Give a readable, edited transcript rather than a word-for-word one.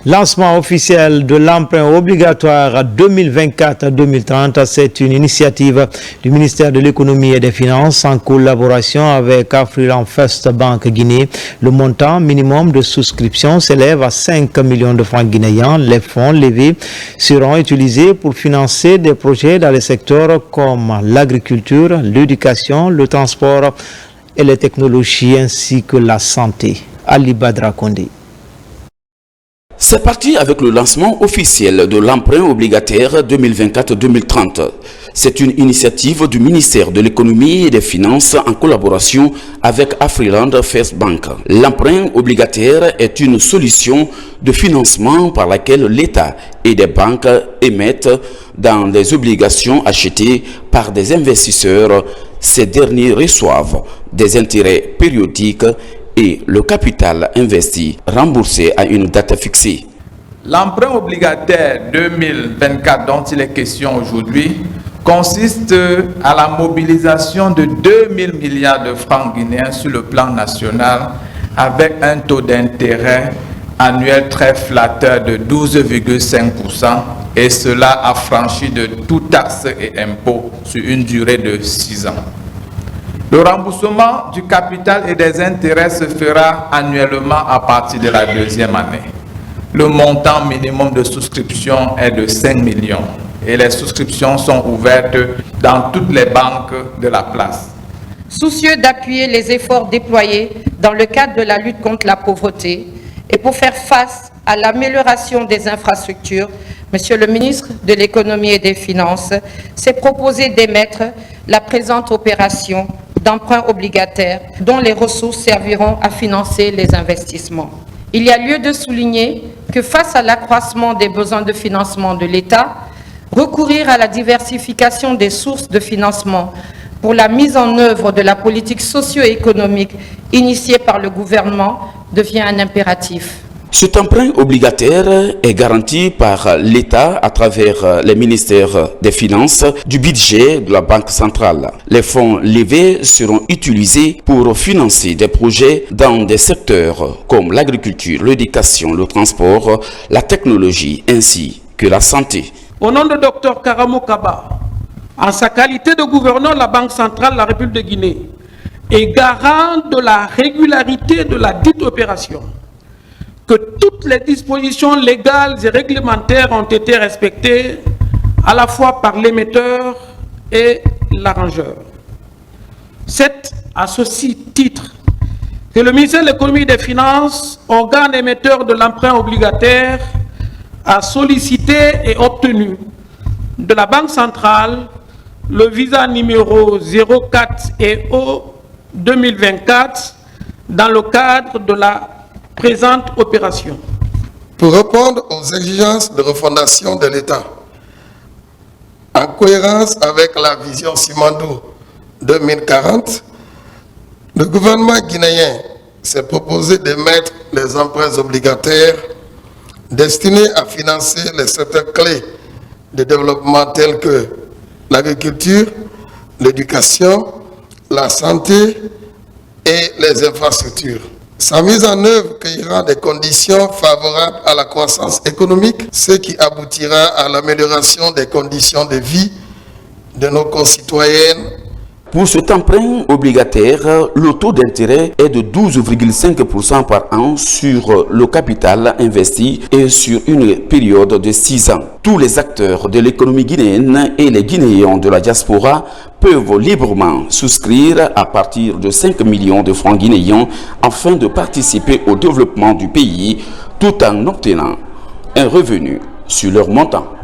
Lancement officiel de l'emprunt obligatoire 2024-2030, c'est une initiative du ministère de l'économie et des finances en collaboration avec Afriland First Bank Guinée. Le montant minimum de souscription s'élève à 5 millions de francs guinéens. Les fonds levés seront utilisés pour financer des projets dans les secteurs comme l'agriculture, l'éducation, le transport et les technologies ainsi que la santé. Ali Badra Kondé. C'est parti avec le lancement officiel de l'emprunt obligataire 2024-2030. C'est une initiative du ministère de l'économie et des finances en collaboration avec Afriland First Bank. L'emprunt obligataire est une solution de financement par laquelle l'État et des banques émettent dans des obligations achetées par des investisseurs. Ces derniers reçoivent des intérêts périodiques et le capital investi remboursé à une date fixée. L'emprunt obligataire 2024 dont il est question aujourd'hui consiste à la mobilisation de 2000 milliards de francs guinéens sur le plan national avec un taux d'intérêt annuel très flatteur de 12,5% et cela affranchi de toute taxe et impôts sur une durée de 6 ans. Le remboursement du capital et des intérêts se fera annuellement à partir de la deuxième année. Le montant minimum de souscription est de 5 millions et les souscriptions sont ouvertes dans toutes les banques de la place. Soucieux d'appuyer les efforts déployés dans le cadre de la lutte contre la pauvreté et pour faire face à l'amélioration des infrastructures, Monsieur le ministre de l'Économie et des Finances s'est proposé d'émettre la présente opération d'emprunt obligataire dont les ressources serviront à financer les investissements. Il y a lieu de souligner que face à l'accroissement des besoins de financement de l'État, recourir à la diversification des sources de financement pour la mise en œuvre de la politique socio-économique initiée par le gouvernement devient un impératif. Cet emprunt obligataire est garanti par l'État à travers les ministères des Finances, du budget de la Banque centrale. Les fonds levés seront utilisés pour financer des projets dans des secteurs comme l'agriculture, l'éducation, le transport, la technologie ainsi que la santé. Au nom de Dr Karamo Kaba, en sa qualité de gouverneur de la Banque centrale de la République de Guinée et garant de la régularité de la dite opération, que toutes les dispositions légales et réglementaires ont été respectées à la fois par l'émetteur et l'arrangeur. C'est à ceci titre que le ministère de l'Économie et des Finances, organe émetteur de l'emprunt obligataire, a sollicité et obtenu de la Banque centrale le visa numéro 04 EO 2024 dans le cadre de la présente opération. Pour répondre aux exigences de refondation de l'État, en cohérence avec la vision Simandou 2040, le gouvernement guinéen s'est proposé d'émettre les emprunts obligataires destinés à financer les secteurs clés de développement tels que l'agriculture, l'éducation, la santé et les infrastructures. Sa mise en œuvre créera des conditions favorables à la croissance économique, ce qui aboutira à l'amélioration des conditions de vie de nos concitoyennes. Pour cet emprunt obligataire, le taux d'intérêt est de 12,5% par an sur le capital investi et sur une période de 6 ans. Tous les acteurs de l'économie guinéenne et les Guinéens de la diaspora peuvent librement souscrire à partir de 5 millions de francs guinéens afin de participer au développement du pays tout en obtenant un revenu sur leur montant.